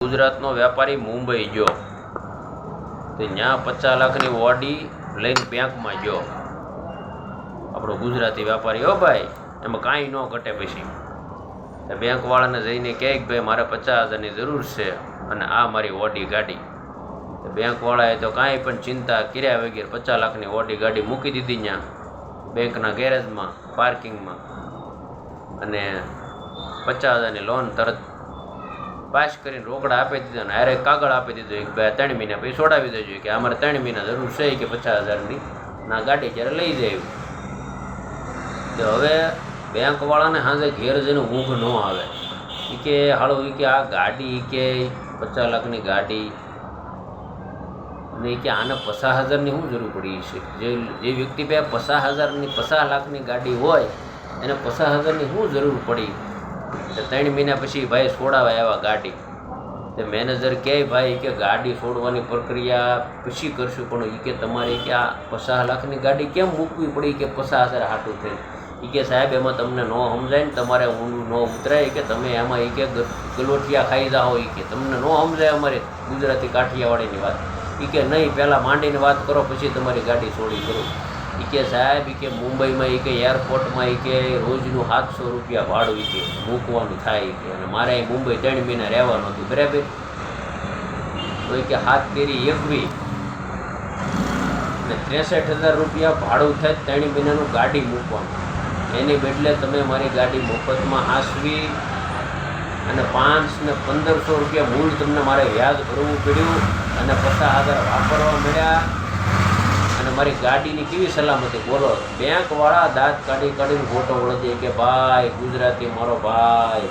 ગુજરાતનો વેપારી મુંબઈ ગયો તો ત્યાં 50 લાખની ઓડી લઈને બેંકમાં ગયો. આપણો ગુજરાતી વેપારી, હો ભાઈ, એમાં કાંઈ ન ઘટે. પછી બેંકવાળાને જઈને કહે કે ભાઈ મારે 50,000ની જરૂર છે અને આ મારી ઓડી ગાડી. બેંકવાળાએ તો કાંઈ પણ ચિંતા કર્યા વગર 50 લાખની ઓડી ગાડી મૂકી દીધી ત્યાં બેંકના ગેરેજમાં, પાર્કિંગમાં, અને 50,000ની લોન તરત પાસ કરીને રોકડા આપી દીધા. અને અરે કાગળ આપી દીધો એક 3 મહિના પછી છોડાવી દેજો કે અમારે 3 મહિના જરૂર છે કે 50,000ની ના ગાડી જ્યારે લઈ જાય. તો હવે બેંકવાળાને સાંજે ઘેર જઈને ઊંઘ ન આવે. એ કે હાલો, એ કે આ ગાડી કે 50 લાખની ગાડી, અને એ કે આને 50,000ની શું જરૂર પડી છે? જે વ્યક્તિ પાસે 50,000ની 50 લાખની ગાડી હોય એને 50,000ની શું જરૂર પડી? તો 3 મહિના પછી ભાઈ છોડાવે આવ્યા ગાડી. તો મેનેજર કહે ભાઈ કે ગાડી છોડવાની પ્રક્રિયા પછી કરશું, પણ એ કે તમારે કે આ 50 લાખની ગાડી કેમ મૂકવી પડી કે 50,000 હાટું થઈ? એ કે સાહેબ એમાં તમને ન સમજાય ને, તમારે ઊંડું ન ઉતરાય કે તમે એમાં એ કે ગલોટિયા ખાઈ જાઓ. એ કે તમને ન સમજાય અમારે ગુજરાતી કાઠિયાવાડીની વાત. એ કે નહીં, પહેલાં માંડીને વાત કરો પછી તમારી ગાડી છોડી કરો. એ કે સાહેબ, એ કે મુંબઈમાં એ કે એરપોર્ટમાં એ કે રોજનું 700 રૂપિયા ભાડું એ કે મૂકવાનું થાય. કે અને મારે અહીં મુંબઈ 3 મહિના રહેવાનું હતું, બરાબર? તો એ કે 7 તેરી 21 અને 63,000 રૂપિયા ભાડું થાય 3 મહિનાનું ગાડી મૂકવાનું. એની બદલે તમે મારી ગાડી મફતમાં હાંસવી અને 500 ને 1500 રૂપિયા મૂળ તમને મારે વ્યાજ ભરવું પડ્યું અને 50,000 વાપરવા મળ્યા. અને મારી ગાડીની કેવી સલામતી બોલો? બેંકવાળા દાંત કાઢીને ફોટો વળે કે ભાઈ ગુજરાતી મારો ભાઈ.